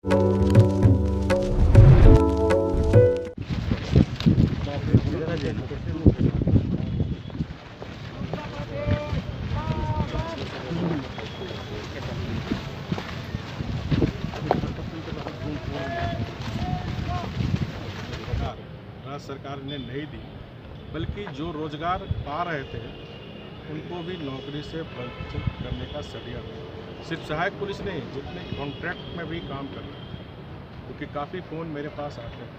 राज्य सरकार ने नहीं दी, बल्कि जो रोजगार पा रहे थे उनको भी नौकरी से वंचित करने का षड्यंत्र। सिर्फ सहायक पुलिस नहीं, जितने कॉन्ट्रैक्ट में भी काम कर रहे हैं, क्योंकि काफ़ी फ़ोन मेरे पास आते हैं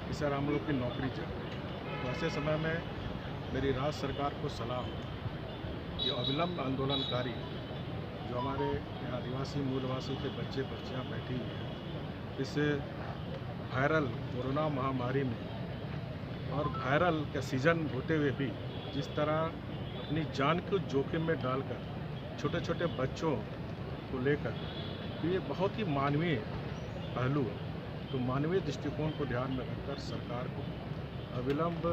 कि सर हम लोग की नौकरी चाहिए। तो ऐसे समय में मेरी राज्य सरकार को सलाह हो कि अविलंब आंदोलनकारी जो हमारे यहाँ आदिवासी मूलवासी के बच्चे बच्चियाँ बैठी हुई हैं, इस वायरल कोरोना महामारी में और वायरल का सीज़न होते हुए भी जिस तरह अपनी जान को जोखिम में डालकर छोटे छोटे बच्चों को लेकर, तो ये बहुत ही मानवीय पहलू है। तो मानवीय दृष्टिकोण को ध्यान में रखकर सरकार को अविलंब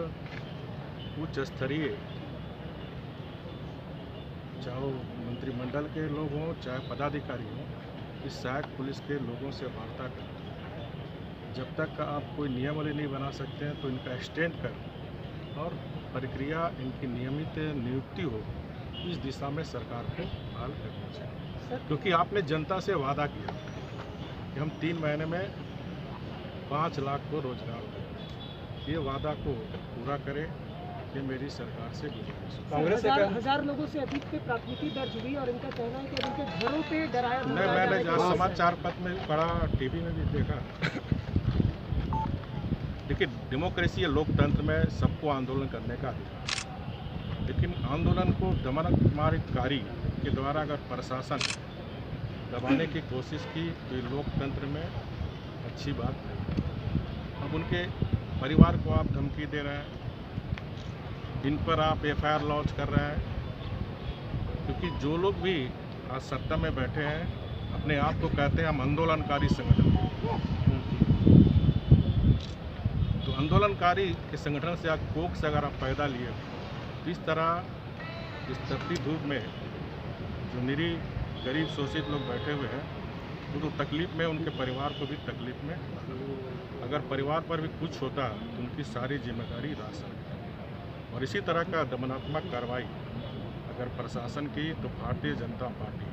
उच्च स्तरीय, चाहे वो मंत्रिमंडल के लोग हों चाहे पदाधिकारी हों, इस सहायक पुलिस के लोगों से वार्ता कर, जब तक आप कोई नियमावली नहीं बना सकते हैं तो इनका एक्सटेंड कर और प्रक्रिया इनकी नियमित नियुक्ति हो, इस दिशा में सरकार को पहल करनी चाहिए। क्योंकि आपने जनता से वादा किया कि हम 3 महीने में 5 लाख को रोजगार दें। ये वादा को पूरा करें, ये मेरी सरकार से गुजारिश है। कांग्रेस हजार लोगों से अधिक पे प्राथमिकी दर्ज हुई और इनका कहना है कि उनके घरों पे डराया। मैंने समाचार पत्र में पढ़ा, टीवी में भी देखा। देखिए, डेमोक्रेसी या लोकतंत्र में सबको आंदोलन करने का अधिकार है, लेकिन आंदोलन को दमनकारी के द्वारा अगर प्रशासन दबाने की कोशिश की तो ये लोकतंत्र में अच्छी बात नहीं। अब उनके परिवार को आप धमकी दे रहे हैं, इन पर आप FIR लॉन्च कर रहे हैं, क्योंकि जो लोग भी आज सत्ता में बैठे हैं अपने आप को कहते हैं हम आंदोलनकारी संगठन। तो आंदोलनकारी के संगठन से आप कोख से अगर आप फायदा लिए तो इस तरह इस तपती धूप में जो निरीह गरीब शोषित लोग बैठे हुए हैं वो तो तकलीफ़ में, उनके परिवार को भी तकलीफ़ में। अगर परिवार पर भी कुछ होता तो उनकी सारी जिम्मेदारी राज्य सरकार, और इसी तरह का दमनात्मक कार्रवाई अगर प्रशासन की तो भारतीय जनता पार्टी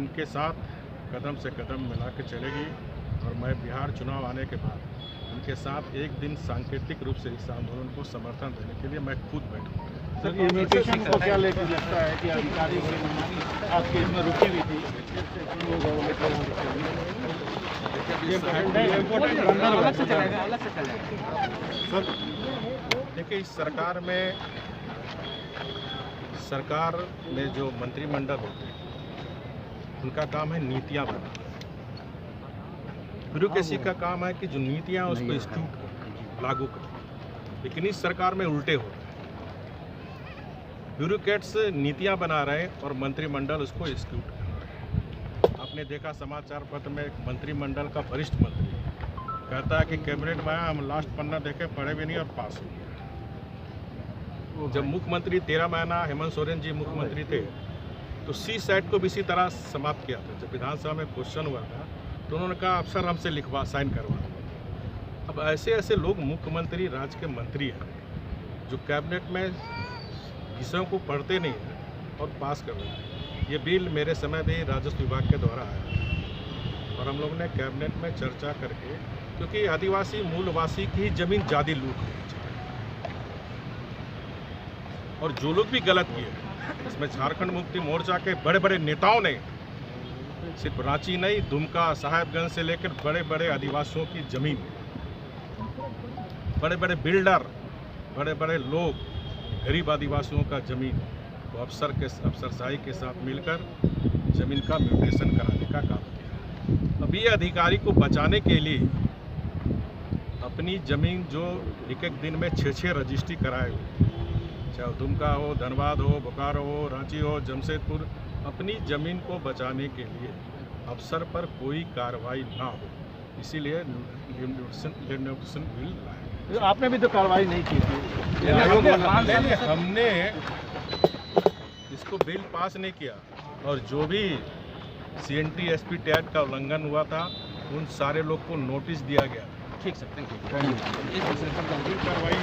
इनके साथ कदम से कदम मिला के चलेगी। और मैं बिहार चुनाव आने के बाद उनके साथ एक दिन सांकेतिक रूप से इस आंदोलन को समर्थन देने के लिए मैं खुद बैठूँगा। सर, ये म्यूटेशन को क्या लेकर लगता है कि अधिकारी आपके इसमें रुकी हुई थी? सर देखिए, इस सरकार में जो मंत्रिमंडल होते हैं उनका काम है नीतियाँ बनाना। ब्यूरोक्रेसी का काम है कि जो नीतियाँ उसको इंस्टीट्यूट कर लागू कर, लेकिन इस सरकार में उल्टे हो रहे हैं। ब्यूरोक्रेट्स नीतियाँ बना रहे हैं और मंत्रिमंडल उसको इंस्टीट्यूट कर रहा है। आपने देखा समाचार पत्र में एक मंत्रिमंडल का वरिष्ठ मंत्री कहता है कि कैबिनेट में आया, हम लास्ट पन्ना देखे, पढ़े भी नहीं और पास हो गया। जब मुख्यमंत्री 13 महीना हेमंत सोरेन जी मुख्यमंत्री थे तो CSAT को भी इसी तरह समाप्त किया था। जब विधानसभा में क्वेश्चन हुआ था तो उन्होंने कहा अफसर हमसे लिखवा, साइन करवा। अब ऐसे ऐसे लोग मुख्यमंत्री राज्य के मंत्री हैं जो कैबिनेट में विषयों को पढ़ते नहीं हैं और पास कर रहे हैं। ये बिल मेरे समय भी राजस्व विभाग के द्वारा आया और हम लोग ने कैबिनेट में चर्चा करके, क्योंकि आदिवासी मूलवासी की जमीन ज़्यादा लूट होनी चाहिए। और जो लोग भी गलत किए, इसमें झारखंड मुक्ति मोर्चा के बड़े बड़े नेताओं ने सिर्फ रांची नहीं, दुमका, साहेबगंज से लेकर बड़े बड़े आदिवासियों की जमीन, बड़े बड़े बिल्डर, बड़े बड़े लोग, गरीब आदिवासियों का जमीन वो अफसरशाही के साथ मिलकर जमीन का म्यूटेशन कराने का काम किया। अब ये अधिकारी को बचाने के लिए अपनी ज़मीन जो एक दिन में 6-6 रजिस्ट्री कराए हुए, चाहे दुमका हो, धनबाद हो, बोकारो हो, रांची हो, जमशेदपुर, अपनी ज़मीन को बचाने के लिए अफसर पर कोई कार्रवाई ना हो, इसीलिए लिमिटेशन बिल लाया। आपने भी तो कार्रवाई नहीं की थी। हमने इसको बिल पास नहीं किया और जो भी CNT SP टैग का उल्लंघन हुआ था, उन सारे लोग को नोटिस दिया गया। ठीक सर, थैंक यू। कार्रवाई